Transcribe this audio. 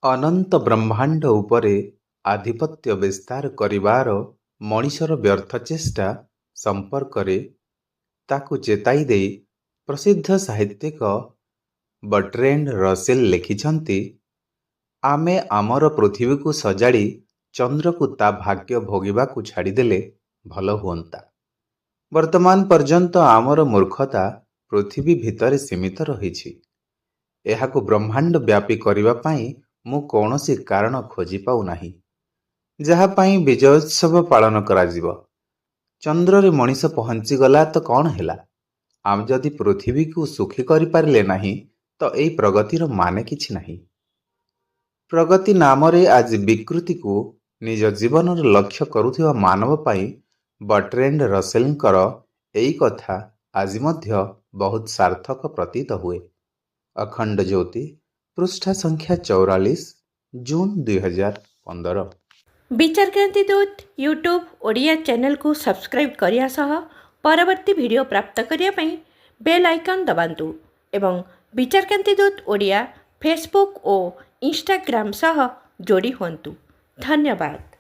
ଅନନ୍ତ ବ୍ରହ୍ମାଣ୍ଡ ଉପରେ ଆଧିପତ୍ୟ ବିସ୍ତାର କରିବାର ମଣିଷର ବ୍ୟର୍ଥ ଚେଷ୍ଟା ସମ୍ପର୍କରେ ତାକୁ ଚେତାଇ ଦେଇ ପ୍ରସିଦ୍ଧ ସାହିତ୍ୟିକ ବର୍ଟ୍ରାଣ୍ଡ ରସେଲ ଲେଖିଛନ୍ତି, ଆମେ ଆମର ପୃଥିବୀକୁ ସଜାଡ଼ି ଚନ୍ଦ୍ରକୁ ତା ଭାଗ୍ୟ ଭୋଗିବାକୁ ଛାଡ଼ିଦେଲେ ଭଲ ହୁଅନ୍ତା। ବର୍ତ୍ତମାନ ପର୍ଯ୍ୟନ୍ତ ଆମର ମୂର୍ଖତା ପୃଥିବୀ ଭିତରେ ସୀମିତ ରହିଛି। ଏହାକୁ ବ୍ରହ୍ମାଣ୍ଡ ବ୍ୟାପୀ କରିବା ପାଇଁ ମୁଁ କୌଣସି କାରଣ ଖୋଜି ପାଉନାହିଁ, ଯାହା ପାଇଁ ବିଜୟୋତ୍ସବ ପାଳନ କରାଯିବ। ଚନ୍ଦ୍ରରେ ମଣିଷ ପହଞ୍ଚିଗଲା ତ କ'ଣ ହେଲା? ଆମେ ଯଦି ପୃଥିବୀକୁ ସୁଖୀ କରିପାରିଲେ ନାହିଁ ତ ଏଇ ପ୍ରଗତିର ମାନେ କିଛି ନାହିଁ। ପ୍ରଗତି ନାମରେ ଆଜି ବିକୃତିକୁ ନିଜ ଜୀବନର ଲକ୍ଷ୍ୟ କରୁଥିବା ମାନବ ପାଇଁ ବର୍ଟ୍ରାଣ୍ଡ ରସେଲଙ୍କର ଏଇ କଥା ଆଜି ମଧ୍ୟ ବହୁତ ସାର୍ଥକ ପ୍ରତୀତ ହୁଏ। ଅଖଣ୍ଡ ଜ୍ୟୋତି, ପୃଷ୍ଠା ସଂଖ୍ୟା 44, ଜୁନ୍ 2015। ବିଚାରକ୍ରାନ୍ତି ଦୂତ ୟୁଟ୍ୟୁବ୍ ଓଡ଼ିଆ ଚ୍ୟାନେଲକୁ ସବସ୍କ୍ରାଇବ୍ କରିବା ସହ ପରବର୍ତ୍ତୀ ଭିଡ଼ିଓ ପ୍ରାପ୍ତ କରିବା ପାଇଁ ବେଲ୍ ଆଇକନ୍ ଦବାନ୍ତୁ ଏବଂ ବିଚାରକ୍ରାନ୍ତି ଦୂତ ଓଡ଼ିଆ ଫେସବୁକ୍ ଓ ଇନଷ୍ଟାଗ୍ରାମ ସହ ଯୋଡ଼ି ହୁଅନ୍ତୁ। ଧନ୍ୟବାଦ।